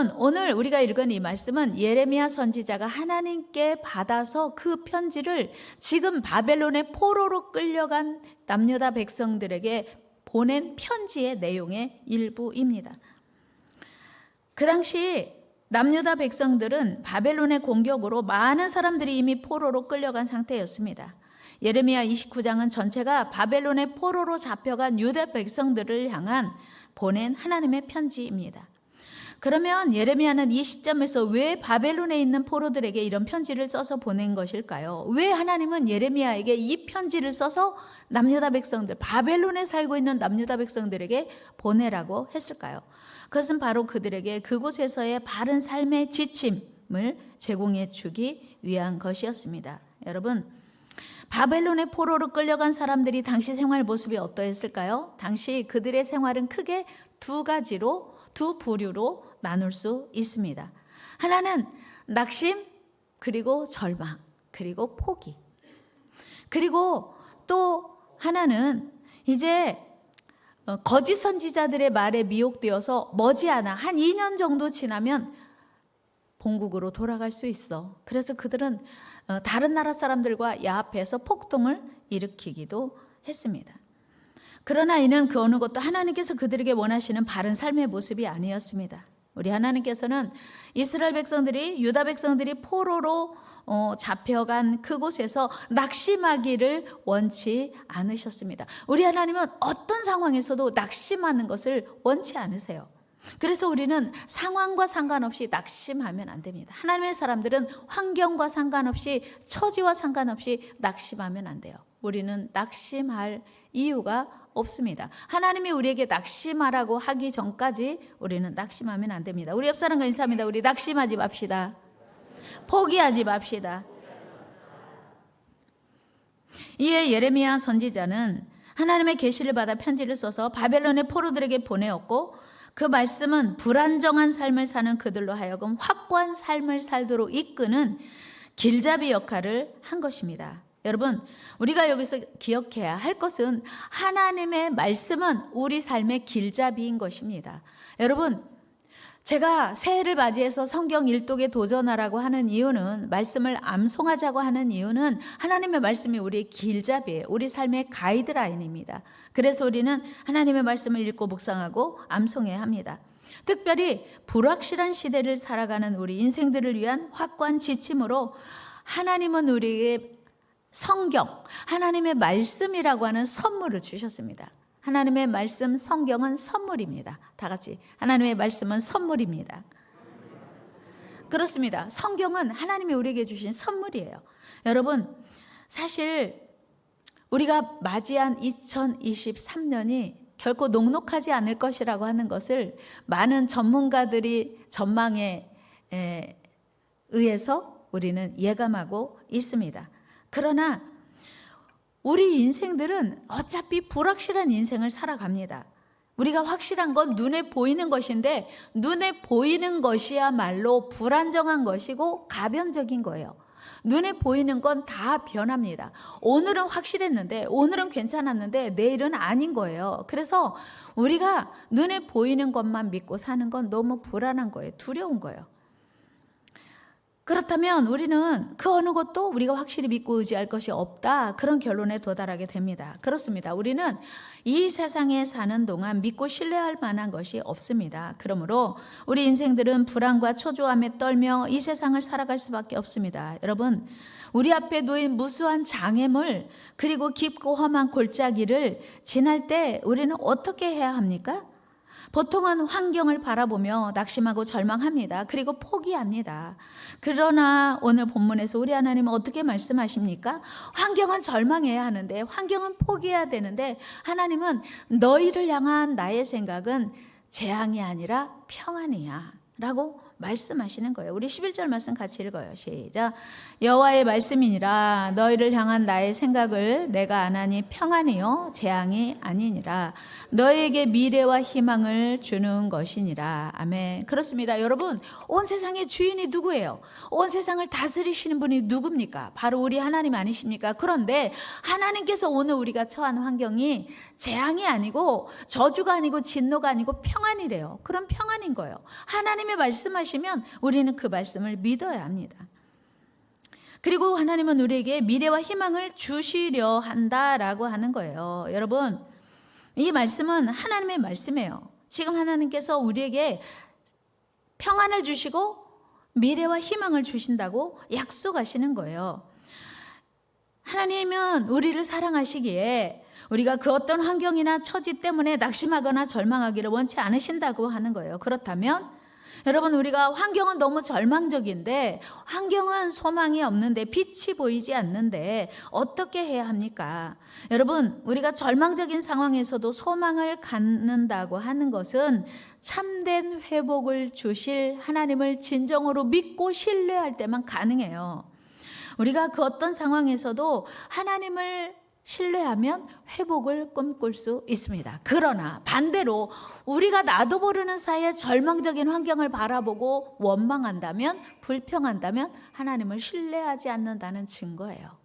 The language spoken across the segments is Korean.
여러분, 오늘 우리가 읽은 이 말씀은 예레미야 선지자가 하나님께 받아서 그 편지를 지금 바벨론의 포로로 끌려간 남유다 백성들에게 보낸 편지의 내용의 일부입니다. 그 당시 남유다 백성들은 바벨론의 공격으로 많은 사람들이 이미 포로로 끌려간 상태였습니다. 예레미야 29장은 전체가 바벨론의 포로로 잡혀간 유다 백성들을 향한 보낸 하나님의 편지입니다. 그러면 예레미야는 이 시점에서 왜 바벨론에 있는 포로들에게 이런 편지를 써서 보낸 것일까요? 왜 하나님은 예레미야에게 이 편지를 써서 남유다 백성들, 바벨론에 살고 있는 남유다 백성들에게 보내라고 했을까요? 그것은 바로 그들에게 그곳에서의 바른 삶의 지침을 제공해 주기 위한 것이었습니다. 여러분, 바벨론의 포로로 끌려간 사람들이 당시 생활 모습이 어떠했을까요? 당시 그들의 생활은 크게 두 부류로 나눌 수 있습니다. 하나는 낙심, 그리고 절망, 그리고 포기. 그리고 또 하나는 이제 거짓 선지자들의 말에 미혹되어서 머지않아 한 2년 정도 지나면 본국으로 돌아갈 수 있어. 그래서 그들은 다른 나라 사람들과 야합해서 폭동을 일으키기도 했습니다. 그러나 이는 그 어느 것도 하나님께서 그들에게 원하시는 바른 삶의 모습이 아니었습니다. 우리 하나님께서는 이스라엘 백성들이, 유다 백성들이 포로로 잡혀간 그곳에서 낙심하기를 원치 않으셨습니다. 우리 하나님은 어떤 상황에서도 낙심하는 것을 원치 않으세요. 그래서 우리는 상황과 상관없이 낙심하면 안 됩니다. 하나님의 사람들은 환경과 상관없이, 처지와 상관없이 낙심하면 안 돼요. 우리는 낙심할 이유가 없습니다. 하나님이 우리에게 낙심하라고 하기 전까지 우리는 낙심하면 안 됩니다. 우리 옆 사람과 인사합니다. 우리 낙심하지 맙시다. 포기하지 맙시다. 이에 예레미야 선지자는 하나님의 계시를 받아 편지를 써서 바벨론의 포로들에게 보내었고, 그 말씀은 불안정한 삶을 사는 그들로 하여금 확고한 삶을 살도록 이끄는 길잡이 역할을 한 것입니다. 여러분, 우리가 여기서 기억해야 할 것은 하나님의 말씀은 우리 삶의 길잡이인 것입니다. 여러분, 제가 새해를 맞이해서 성경 일독에 도전하라고 하는 이유는, 말씀을 암송하자고 하는 이유는 하나님의 말씀이 우리의 길잡이에요. 우리 삶의 가이드라인입니다. 그래서 우리는 하나님의 말씀을 읽고 묵상하고 암송해야 합니다. 특별히 불확실한 시대를 살아가는 우리 인생들을 위한 확고한 지침으로 하나님은 우리에게 성경, 하나님의 말씀이라고 하는 선물을 주셨습니다. 하나님의 말씀, 성경은 선물입니다. 다 같이 하나님의 말씀은 선물입니다. 그렇습니다. 성경은 하나님이 우리에게 주신 선물이에요. 여러분, 사실 우리가 맞이한 2023년이 결코 녹록하지 않을 것이라고 하는 것을 많은 전문가들이 전망에 의해서 우리는 예감하고 있습니다. 그러나 우리 인생들은 어차피 불확실한 인생을 살아갑니다. 우리가 확실한 건 눈에 보이는 것인데, 눈에 보이는 것이야말로 불안정한 것이고 가변적인 거예요. 눈에 보이는 건 다 변합니다. 오늘은 확실했는데, 오늘은 괜찮았는데 내일은 아닌 거예요. 그래서 우리가 눈에 보이는 것만 믿고 사는 건 너무 불안한 거예요. 두려운 거예요. 그렇다면 우리는 그 어느 것도 우리가 확실히 믿고 의지할 것이 없다, 그런 결론에 도달하게 됩니다. 그렇습니다. 우리는 이 세상에 사는 동안 믿고 신뢰할 만한 것이 없습니다. 그러므로 우리 인생들은 불안과 초조함에 떨며 이 세상을 살아갈 수밖에 없습니다. 여러분, 우리 앞에 놓인 무수한 장애물, 그리고 깊고 험한 골짜기를 지날 때 우리는 어떻게 해야 합니까? 보통은 환경을 바라보며 낙심하고 절망합니다. 그리고 포기합니다. 그러나 오늘 본문에서 우리 하나님은 어떻게 말씀하십니까? 환경은 절망해야 하는데, 환경은 포기해야 되는데, 하나님은 너희를 향한 나의 생각은 재앙이 아니라 평안이야 라고 말씀하시는 거예요. 우리 11절 말씀 같이 읽어요. 시작. 여호와의 말씀이니라. 너희를 향한 나의 생각을 내가 아나니 평안이요 재앙이 아니니라. 너희에게 미래와 희망을 주는 것이니라. 아멘. 그렇습니다. 여러분, 온 세상의 주인이 누구예요? 온 세상을 다스리시는 분이 누굽니까? 바로 우리 하나님 아니십니까? 그런데 하나님께서 오늘 우리가 처한 환경이 재앙이 아니고 저주가 아니고 진노가 아니고 평안이래요. 그런 평안인 거예요. 하나님의 말씀하시면 우리는 그 말씀을 믿어야 합니다. 그리고 하나님은 우리에게 미래와 희망을 주시려 한다라고 하는 거예요. 여러분, 이 말씀은 하나님의 말씀이에요. 지금 하나님께서 우리에게 평안을 주시고 미래와 희망을 주신다고 약속하시는 거예요. 하나님은 우리를 사랑하시기에 우리가 그 어떤 환경이나 처지 때문에 낙심하거나 절망하기를 원치 않으신다고 하는 거예요. 그렇다면 여러분, 우리가 환경은 너무 절망적인데, 환경은 소망이 없는데, 빛이 보이지 않는데 어떻게 해야 합니까? 여러분, 우리가 절망적인 상황에서도 소망을 갖는다고 하는 것은 참된 회복을 주실 하나님을 진정으로 믿고 신뢰할 때만 가능해요. 우리가 그 어떤 상황에서도 하나님을 신뢰하면 회복을 꿈꿀 수 있습니다. 그러나 반대로 우리가 나도 모르는 사이에 절망적인 환경을 바라보고 원망한다면, 불평한다면 하나님을 신뢰하지 않는다는 증거예요.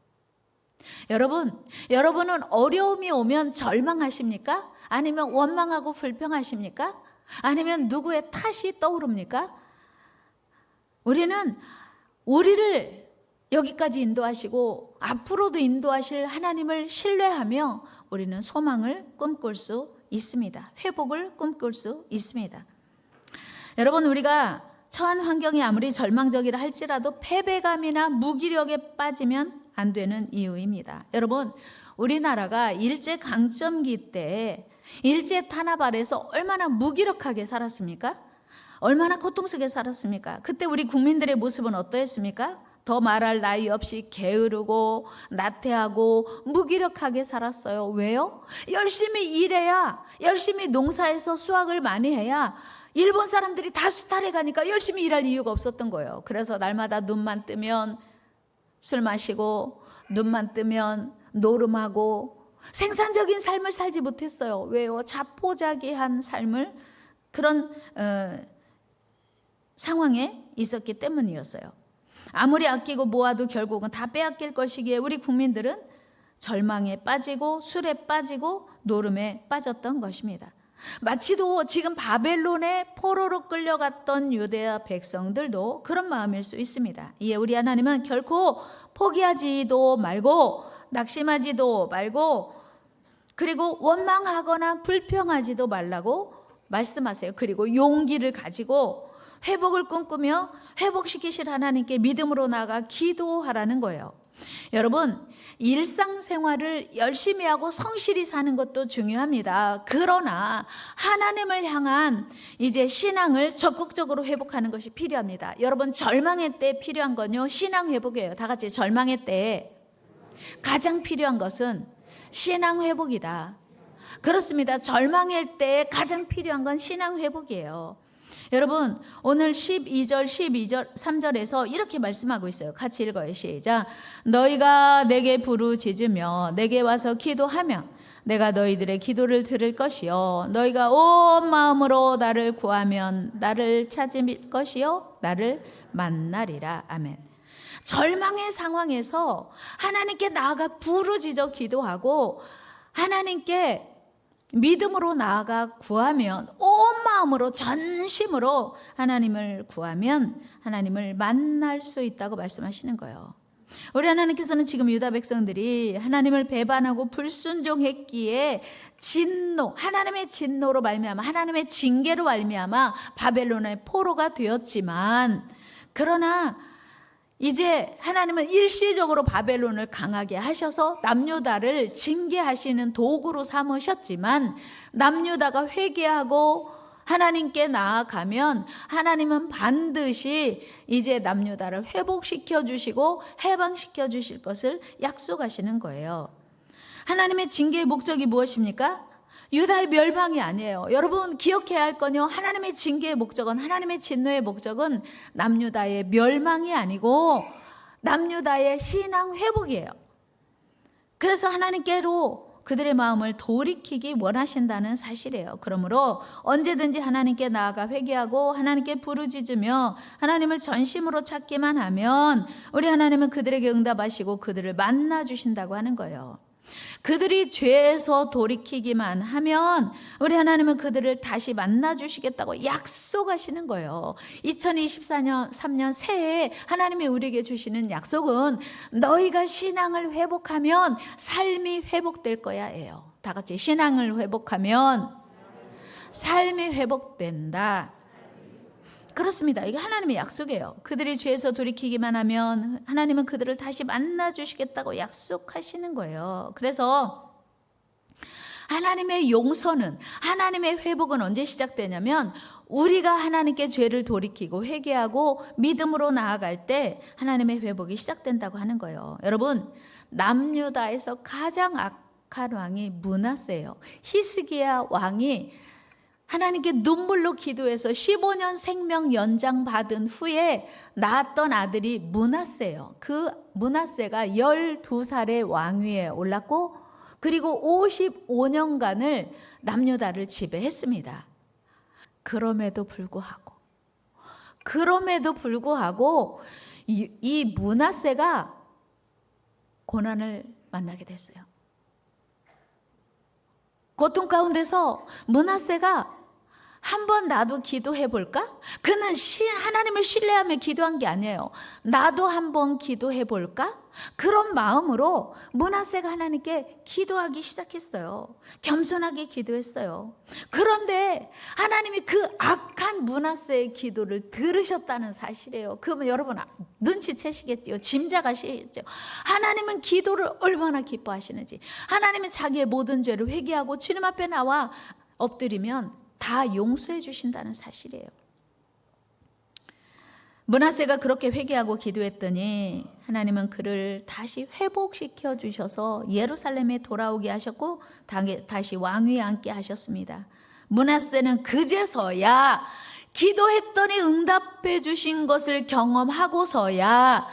여러분은 어려움이 오면 절망하십니까? 아니면 원망하고 불평하십니까? 아니면 누구의 탓이 떠오릅니까? 우리를 여기까지 인도하시고 앞으로도 인도하실 하나님을 신뢰하며 우리는 소망을 꿈꿀 수 있습니다. 회복을 꿈꿀 수 있습니다. 여러분, 우리가 처한 환경이 아무리 절망적이라 할지라도 패배감이나 무기력에 빠지면 안 되는 이유입니다. 여러분, 우리나라가 일제강점기 때 일제 탄압 아래서 얼마나 무기력하게 살았습니까? 얼마나 고통 속에 살았습니까? 그때 우리 국민들의 모습은 어떠했습니까? 더 말할 나위 없이 게으르고 나태하고 무기력하게 살았어요. 왜요? 열심히 일해야, 열심히 농사에서 수확을 많이 해야 일본 사람들이 다 수탈해 가니까 열심히 일할 이유가 없었던 거예요. 그래서 날마다 눈만 뜨면 술 마시고, 눈만 뜨면 노름하고 생산적인 삶을 살지 못했어요. 왜요? 자포자기한 삶을 그런 상황에 있었기 때문이었어요. 아무리 아끼고 모아도 결국은 다 빼앗길 것이기에 우리 국민들은 절망에 빠지고 술에 빠지고 노름에 빠졌던 것입니다. 마치도 지금 바벨론의 포로로 끌려갔던 유대아 백성들도 그런 마음일 수 있습니다. 이에 우리 하나님은 결코 포기하지도 말고 낙심하지도 말고 그리고 원망하거나 불평하지도 말라고 말씀하세요. 그리고 용기를 가지고 회복을 꿈꾸며 회복시키실 하나님께 믿음으로 나아가 기도하라는 거예요. 여러분, 일상생활을 열심히 하고 성실히 사는 것도 중요합니다. 그러나 하나님을 향한 이제 신앙을 적극적으로 회복하는 것이 필요합니다. 여러분, 절망의 때 필요한 건요, 신앙 회복이에요. 다 같이 절망의 때 가장 필요한 것은 신앙 회복이다. 그렇습니다. 절망의 때 가장 필요한 건 신앙 회복이에요. 여러분, 오늘 12절, 3절에서 이렇게 말씀하고 있어요. 같이 읽어요. 시작. 너희가 내게 부르짖으며 내게 와서 기도하면 내가 너희들의 기도를 들을 것이요 너희가 온 마음으로 나를 구하면 나를 찾을 것이요 나를 만나리라. 아멘. 절망의 상황에서 하나님께 나아가 부르짖어 기도하고 하나님께 믿음으로 나아가 구하면, 온 마음으로 전심으로 하나님을 구하면 하나님을 만날 수 있다고 말씀하시는 거예요. 우리 하나님께서는 지금 유다 백성들이 하나님을 배반하고 불순종했기에 진노, 하나님의 진노로 말미암아, 하나님의 징계로 말미암아 바벨론의 포로가 되었지만, 그러나 이제 하나님은 일시적으로 바벨론을 강하게 하셔서 남유다를 징계하시는 도구로 삼으셨지만, 남유다가 회개하고 하나님께 나아가면 하나님은 반드시 이제 남유다를 회복시켜 주시고 해방시켜 주실 것을 약속하시는 거예요. 하나님의 징계의 목적이 무엇입니까? 유다의 멸망이 아니에요. 여러분 기억해야 할 건요, 하나님의 징계의 목적은, 하나님의 진노의 목적은 남유다의 멸망이 아니고 남유다의 신앙 회복이에요. 그래서 하나님께로 그들의 마음을 돌이키기 원하신다는 사실이에요. 그러므로 언제든지 하나님께 나아가 회개하고 하나님께 부르짖으며 하나님을 전심으로 찾기만 하면 우리 하나님은 그들에게 응답하시고 그들을 만나 주신다고 하는 거예요. 그들이 죄에서 돌이키기만 하면 우리 하나님은 그들을 다시 만나 주시겠다고 약속하시는 거예요. 2024년 3년 새해에 하나님이 우리에게 주시는 약속은 너희가 신앙을 회복하면 삶이 회복될 거야예요. 다 같이 신앙을 회복하면 삶이 회복된다. 그렇습니다. 이게 하나님의 약속이에요. 그들이 죄에서 돌이키기만 하면 하나님은 그들을 다시 만나 주시겠다고 약속하시는 거예요. 그래서 하나님의 용서는, 하나님의 회복은 언제 시작되냐면 우리가 하나님께 죄를 돌이키고 회개하고 믿음으로 나아갈 때 하나님의 회복이 시작된다고 하는 거예요. 여러분, 남유다에서 가장 악한 왕이 므낫세예요. 히스기야 왕이 하나님께 눈물로 기도해서 15년 생명 연장 받은 후에 낳았던 아들이 므낫세예요. 그 므낫세가 12살의 왕위에 올랐고 그리고 55년간을 남유다를 지배했습니다. 그럼에도 불구하고 이 므낫세가 고난을 만나게 됐어요. 고통 가운데서 므낫세가 한번 나도 기도해 볼까? 그는 하나님을 신뢰하며 기도한 게 아니에요. 나도 한번 기도해 볼까? 그런 마음으로 므낫세가 하나님께 기도하기 시작했어요. 겸손하게 기도했어요. 그런데 하나님이 그 악한 므낫세의 기도를 들으셨다는 사실이에요. 그러면 여러분 눈치채시겠죠? 짐작하시겠죠? 하나님은 기도를 얼마나 기뻐하시는지. 하나님은 자기의 모든 죄를 회개하고 주님 앞에 나와 엎드리면 다 용서해 주신다는 사실이에요. 므낫세가 그렇게 회개하고 기도했더니 하나님은 그를 다시 회복시켜 주셔서 예루살렘에 돌아오게 하셨고 다시 왕위에 앉게 하셨습니다. 므낫세는 그제서야 기도했더니 응답해 주신 것을 경험하고서야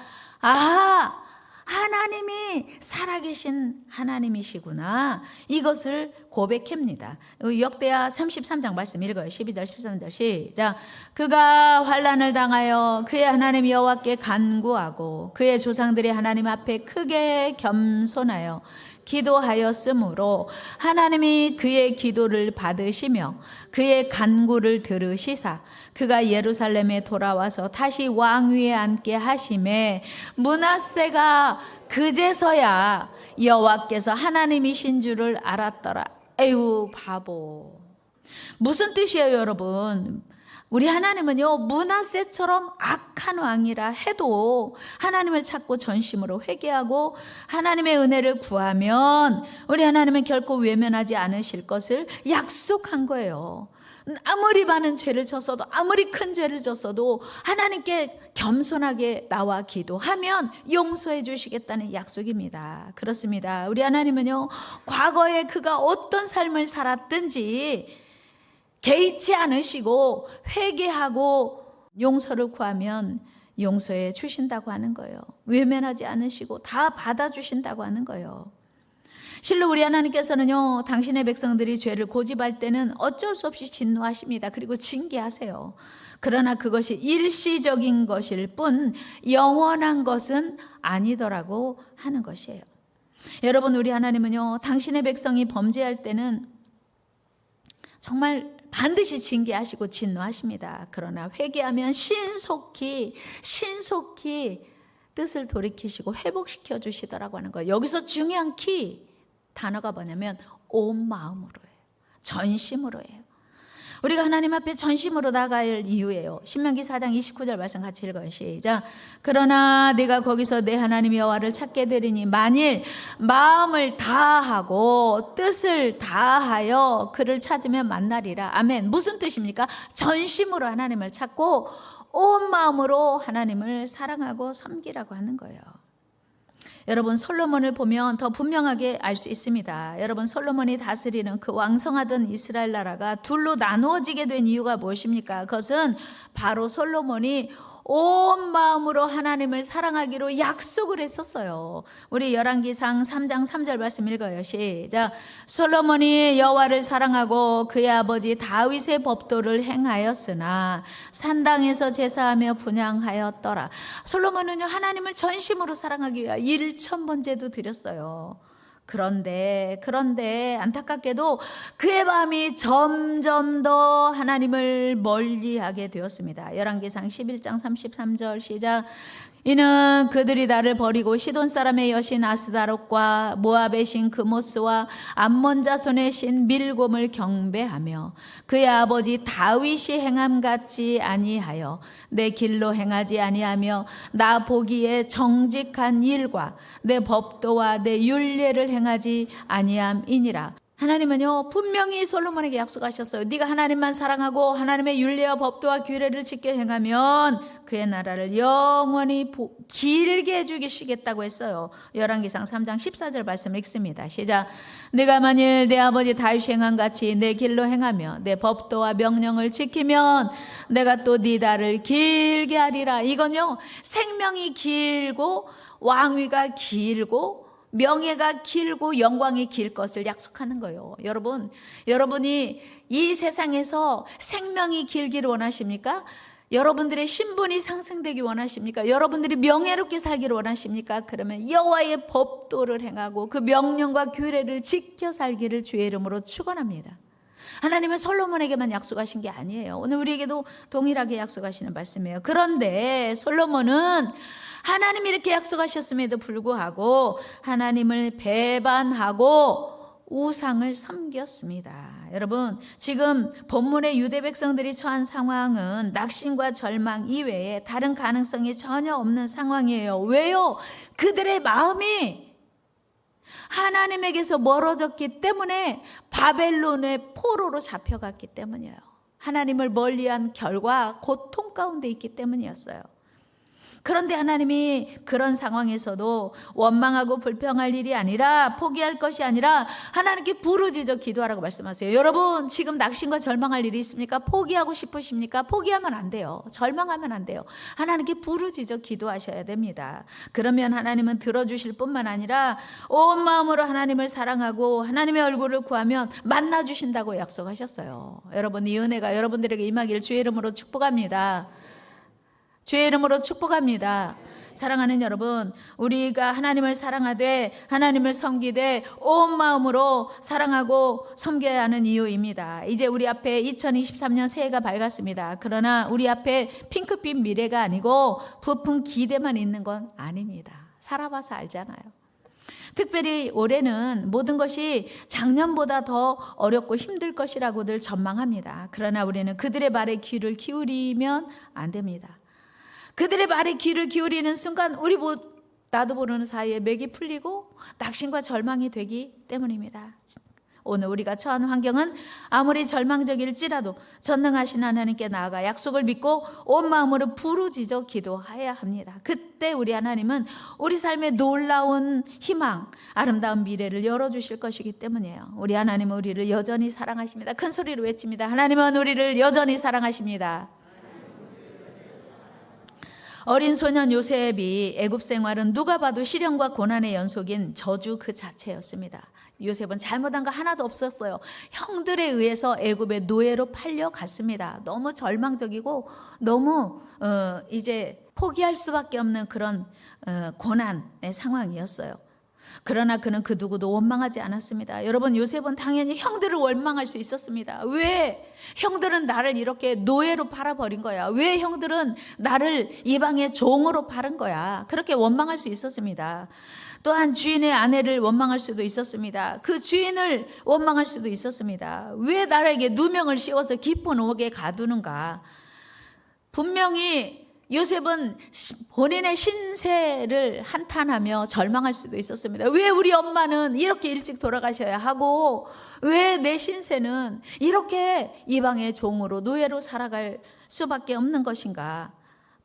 하나님이 살아계신 하나님이시구나, 이것을 고백합니다. 역대하 33장 말씀 읽어요. 12절 13절 시작. 그가 환난을 당하여 그의 하나님 여호와께 간구하고 그의 조상들이 하나님 앞에 크게 겸손하여 기도하였으므로 하나님이 그의 기도를 받으시며 그의 간구를 들으시사 그가 예루살렘에 돌아와서 다시 왕위에 앉게 하심에 므낫세가 그제서야 여호와께서 하나님이신 줄을 알았더라. 에휴 바보. 무슨 뜻이에요 여러분? 우리 하나님은요, 므낫세처럼 악한 왕이라 해도 하나님을 찾고 전심으로 회개하고 하나님의 은혜를 구하면 우리 하나님은 결코 외면하지 않으실 것을 약속한 거예요. 아무리 많은 죄를 졌어도, 아무리 큰 죄를 졌어도 하나님께 겸손하게 나와 기도하면 용서해 주시겠다는 약속입니다. 그렇습니다. 우리 하나님은요, 과거에 그가 어떤 삶을 살았든지 개의치 않으시고 회개하고 용서를 구하면 용서해 주신다고 하는 거예요. 외면하지 않으시고 다 받아주신다고 하는 거예요. 실로 우리 하나님께서는요, 당신의 백성들이 죄를 고집할 때는 어쩔 수 없이 진노하십니다. 그리고 징계하세요. 그러나 그것이 일시적인 것일 뿐 영원한 것은 아니더라고 하는 것이에요. 여러분, 우리 하나님은요, 당신의 백성이 범죄할 때는 정말 반드시 징계하시고 진노하십니다. 그러나 회개하면 신속히 뜻을 돌이키시고 회복시켜 주시더라고 하는 거예요. 여기서 중요한 단어가 뭐냐면 온 마음으로예요. 전심으로예요. 우리가 하나님 앞에 전심으로 나갈 이유예요. 신명기 4장 29절 말씀 같이 읽어요. 시작. 그러나 네가 거기서 내 하나님 여호와를 찾게 되리니 만일 마음을 다하고 뜻을 다하여 그를 찾으면 만나리라. 아멘. 무슨 뜻입니까? 전심으로 하나님을 찾고 온 마음으로 하나님을 사랑하고 섬기라고 하는 거예요. 여러분 솔로몬을 보면 더 분명하게 알 수 있습니다. 여러분 솔로몬이 다스리는 그 왕성하던 이스라엘 나라가 둘로 나누어지게 된 이유가 무엇입니까? 그것은 바로 솔로몬이 온 마음으로 하나님을 사랑하기로 약속을 했었어요. 우리 열왕기상 3장 3절 말씀 읽어요. 시작. 솔로몬이 여호와를 사랑하고 그의 아버지 다윗의 법도를 행하였으나 산당에서 제사하며 분향하였더라. 솔로몬은요 하나님을 전심으로 사랑하기 위해 1,000번제도 드렸어요. 그런데 안타깝게도 그의 마음이 점점 더 하나님을 멀리하게 되었습니다. 열왕기상 11장 33절 시작. 이는 그들이 나를 버리고 시돈 사람의 여신 아스다롯과 모압의 신 그모스와 암몬 자손의 신 밀곰을 경배하며 그의 아버지 다윗이 행함 같지 아니하여 내 길로 행하지 아니하며 나 보기에 정직한 일과 내 법도와 내 율례를 행하지 아니함이니라. 하나님은요 분명히 솔로몬에게 약속하셨어요. 네가 하나님만 사랑하고 하나님의 율례와 법도와 규례를 지켜 행하면 그의 나라를 영원히 길게 해주시겠다고 했어요. 열왕기상 3장 14절 말씀 읽습니다. 시작. 네가 만일 내 아버지 다윗이 행한 같이 내 길로 행하며 내 법도와 명령을 지키면 내가 또 네 달을 길게 하리라. 이건요 생명이 길고 왕위가 길고 명예가 길고 영광이 길 것을 약속하는 거예요. 여러분이 이 세상에서 생명이 길기를 원하십니까? 여러분들의 신분이 상승되기 원하십니까? 여러분들이 명예롭게 살기를 원하십니까? 그러면 여호와의 법도를 행하고 그 명령과 규례를 지켜 살기를 주의 이름으로 축원합니다. 하나님은 솔로몬에게만 약속하신 게 아니에요. 오늘 우리에게도 동일하게 약속하시는 말씀이에요. 그런데 솔로몬은 하나님이 이렇게 약속하셨음에도 불구하고 하나님을 배반하고 우상을 섬겼습니다. 여러분 지금 본문의 유대 백성들이 처한 상황은 낙심과 절망 이외에 다른 가능성이 전혀 없는 상황이에요. 왜요? 그들의 마음이 하나님에게서 멀어졌기 때문에 바벨론의 포로로 잡혀갔기 때문이에요. 하나님을 멀리한 결과 고통 가운데 있기 때문이었어요. 그런데 하나님이 그런 상황에서도 원망하고 불평할 일이 아니라 포기할 것이 아니라 하나님께 부르짖어 기도하라고 말씀하세요. 여러분 지금 낙심과 절망할 일이 있습니까? 포기하고 싶으십니까? 포기하면 안 돼요. 절망하면 안 돼요. 하나님께 부르짖어 기도하셔야 됩니다. 그러면 하나님은 들어주실 뿐만 아니라 온 마음으로 하나님을 사랑하고 하나님의 얼굴을 구하면 만나주신다고 약속하셨어요. 여러분 이 은혜가 여러분들에게 임하기를 주의 이름으로 축복합니다. 주의 이름으로 축복합니다. 사랑하는 여러분, 우리가 하나님을 사랑하되 하나님을 섬기되 온 마음으로 사랑하고 섬겨야 하는 이유입니다. 이제 우리 앞에 2023년 새해가 밝았습니다. 그러나 우리 앞에 핑크빛 미래가 아니고 부푼 기대만 있는 건 아닙니다. 살아봐서 알잖아요. 특별히 올해는 모든 것이 작년보다 더 어렵고 힘들 것이라고들 전망합니다. 그러나 우리는 그들의 말에 귀를 기울이면 안 됩니다. 그들의 말에 귀를 기울이는 순간 나도 모르는 사이에 맥이 풀리고 낙심과 절망이 되기 때문입니다. 오늘 우리가 처한 환경은 아무리 절망적일지라도 전능하신 하나님께 나아가 약속을 믿고 온 마음으로 부르짖어 기도해야 합니다. 그때 우리 하나님은 우리 삶에 놀라운 희망, 아름다운 미래를 열어주실 것이기 때문이에요. 우리 하나님은 우리를 여전히 사랑하십니다. 큰 소리로 외칩니다. 하나님은 우리를 여전히 사랑하십니다. 어린 소년 요셉이 애굽 생활은 누가 봐도 시련과 고난의 연속인 저주 그 자체였습니다. 요셉은 잘못한 거 하나도 없었어요. 형들에 의해서 애굽의 노예로 팔려갔습니다. 너무 절망적이고 너무 이제 포기할 수밖에 없는 그런 고난의 상황이었어요. 그러나 그는 그 누구도 원망하지 않았습니다. 여러분 요셉은 당연히 형들을 원망할 수 있었습니다. 왜? 형들은 나를 이렇게 노예로 팔아버린 거야. 왜 형들은 나를 이방의 종으로 팔은 거야. 그렇게 원망할 수 있었습니다. 또한 주인의 아내를 원망할 수도 있었습니다. 그 주인을 원망할 수도 있었습니다. 왜 나에게 누명을 씌워서 깊은 옥에 가두는가. 분명히 요셉은 본인의 신세를 한탄하며 절망할 수도 있었습니다. 왜 우리 엄마는 이렇게 일찍 돌아가셔야 하고 왜 내 신세는 이렇게 이방의 종으로 노예로 살아갈 수밖에 없는 것인가.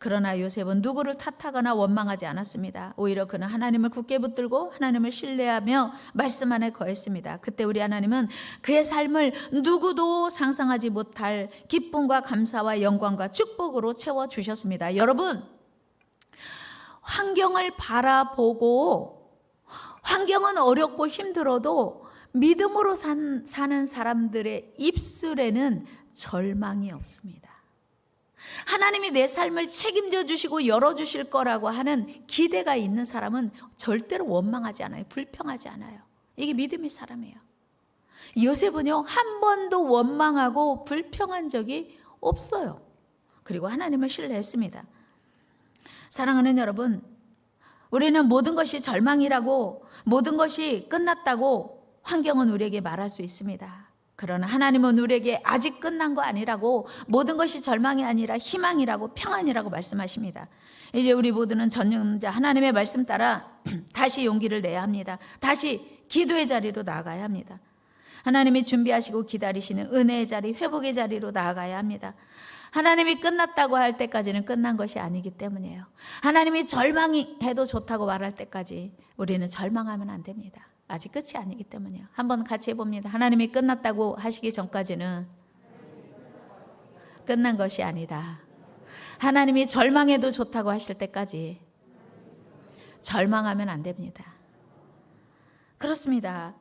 그러나 요셉은 누구를 탓하거나 원망하지 않았습니다. 오히려 그는 하나님을 굳게 붙들고 하나님을 신뢰하며 말씀 안에 거했습니다. 그때 우리 하나님은 그의 삶을 누구도 상상하지 못할 기쁨과 감사와 영광과 축복으로 채워주셨습니다. 여러분, 환경을 바라보고 환경은 어렵고 힘들어도 믿음으로 사는 사람들의 입술에는 절망이 없습니다. 하나님이 내 삶을 책임져 주시고 열어주실 거라고 하는 기대가 있는 사람은 절대로 원망하지 않아요. 불평하지 않아요. 이게 믿음의 사람이에요. 요셉은요, 한 번도 원망하고 불평한 적이 없어요. 그리고 하나님을 신뢰했습니다. 사랑하는 여러분, 우리는 모든 것이 절망이라고, 모든 것이 끝났다고 환경은 우리에게 말할 수 있습니다. 그러나 하나님은 우리에게 아직 끝난 거 아니라고, 모든 것이 절망이 아니라 희망이라고, 평안이라고 말씀하십니다. 이제 우리 모두는 전능자 하나님의 말씀 따라 다시 용기를 내야 합니다. 다시 기도의 자리로 나아가야 합니다. 하나님이 준비하시고 기다리시는 은혜의 자리, 회복의 자리로 나아가야 합니다. 하나님이 끝났다고 할 때까지는 끝난 것이 아니기 때문이에요. 하나님이 절망이 해도 좋다고 말할 때까지 우리는 절망하면 안 됩니다. 아직 끝이 아니기 때문이에요. 한번 같이 해봅니다. 하나님이 끝났다고 하시기 전까지는 끝난 것이 아니다. 하나님이 절망해도 좋다고 하실 때까지 절망하면 안 됩니다. 그렇습니다.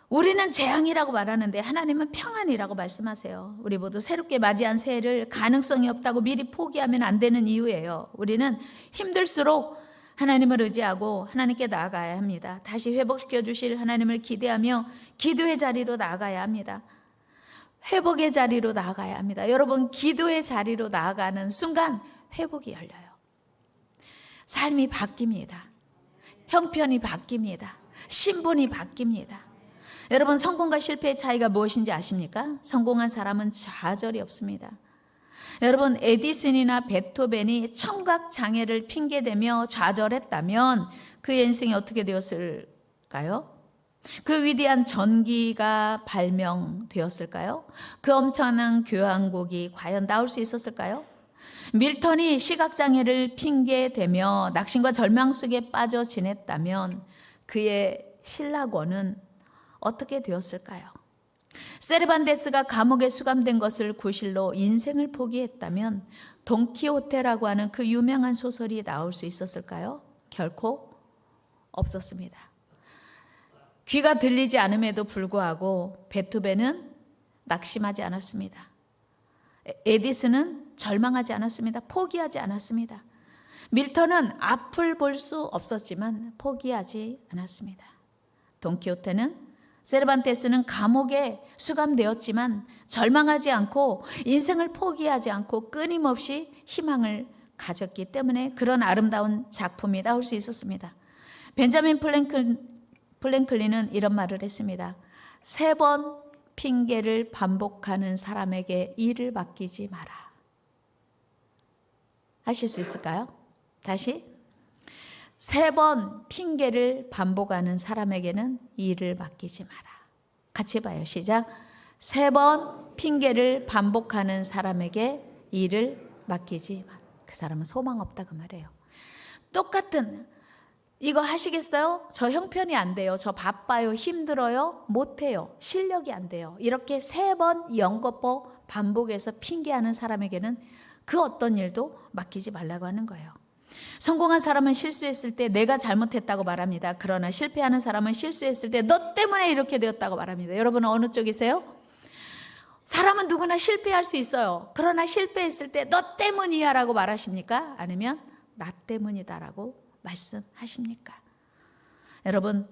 우리는 재앙이라고 말하는데 하나님은 평안이라고 말씀하세요. 우리 모두 새롭게 맞이한 새해를 가능성이 없다고 미리 포기하면 안 되는 이유예요. 우리는 힘들수록 하나님을 의지하고 하나님께 나아가야 합니다. 다시 회복시켜 주실 하나님을 기대하며 기도의 자리로 나아가야 합니다. 회복의 자리로 나아가야 합니다. 여러분, 기도의 자리로 나아가는 순간 회복이 열려요. 삶이 바뀝니다. 형편이 바뀝니다. 신분이 바뀝니다. 여러분, 성공과 실패의 차이가 무엇인지 아십니까? 성공한 사람은 좌절이 없습니다. 여러분, 에디슨이나 베토벤이 청각 장애를 핑계대며 좌절했다면 그의 인생이 어떻게 되었을까요? 그 위대한 전기가 발명되었을까요? 그 엄청난 교향곡이 과연 나올 수 있었을까요? 밀턴이 시각장애를 핑계대며 낙심과 절망 속에 빠져 지냈다면 그의 신라권은 어떻게 되었을까요? 세르반테스가 감옥에 수감된 것을 구실로 인생을 포기했다면 돈키호테라고 하는 그 유명한 소설이 나올 수 있었을까요? 결코 없었습니다. 귀가 들리지 않음에도 불구하고 베토벤은 낙심하지 않았습니다. 에디슨은 절망하지 않았습니다. 포기하지 않았습니다. 밀턴은 앞을 볼 수 없었지만 포기하지 않았습니다. 돈키호테는 세르반테스는 감옥에 수감되었지만 절망하지 않고 인생을 포기하지 않고 끊임없이 희망을 가졌기 때문에 그런 아름다운 작품이 나올 수 있었습니다. 벤자민 플랭클린은 이런 말을 했습니다. 3번 핑계를 반복하는 사람에게 일을 맡기지 마라. 하실 수 있을까요? 다시. 3번 핑계를 반복하는 사람에게는 일을 맡기지 마라. 같이 봐요. 시작. 3번 핑계를 반복하는 사람에게 일을 맡기지 마라. 그 사람은 소망 없다 그 말이에요. 똑같은 이거 하시겠어요? 저 형편이 안 돼요. 저 바빠요. 힘들어요. 못해요. 실력이 안 돼요. 이렇게 3번 연거푸 반복해서 핑계하는 사람에게는 그 어떤 일도 맡기지 말라고 하는 거예요. 성공한 사람은 실수했을 때 내가 잘못했다고 말합니다. 그러나 실패하는 사람은 실수했을 때 너 때문에 이렇게 되었다고 말합니다. 여러분은 어느 쪽이세요? 사람은 누구나 실패할 수 있어요. 그러나 실패했을 때 너 때문이야 라고 말하십니까? 아니면 나 때문이다 라고 말씀하십니까? 여러분,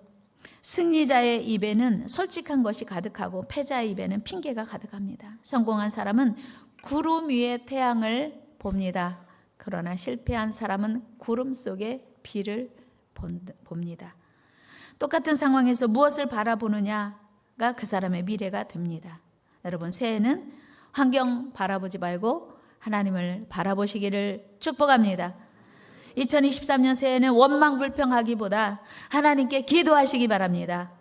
승리자의 입에는 솔직한 것이 가득하고 패자의 입에는 핑계가 가득합니다. 성공한 사람은 구름 위에 태양을 봅니다. 그러나 실패한 사람은 구름 속에 비를 봅니다. 똑같은 상황에서 무엇을 바라보느냐가 그 사람의 미래가 됩니다. 여러분, 새해는 환경 바라보지 말고 하나님을 바라보시기를 축복합니다. 2023년 새해는 원망 불평하기보다 하나님께 기도하시기 바랍니다.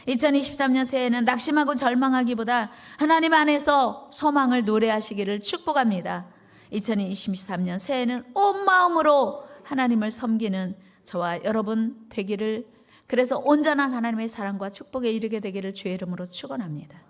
2023년 새해는 낙심하고 절망하기보다 하나님 안에서 소망을 노래하시기를 축복합니다. 2023년 새해는 온 마음으로 하나님을 섬기는 저와 여러분 되기를, 그래서 온전한 하나님의 사랑과 축복에 이르게 되기를 주의 이름으로 축원합니다.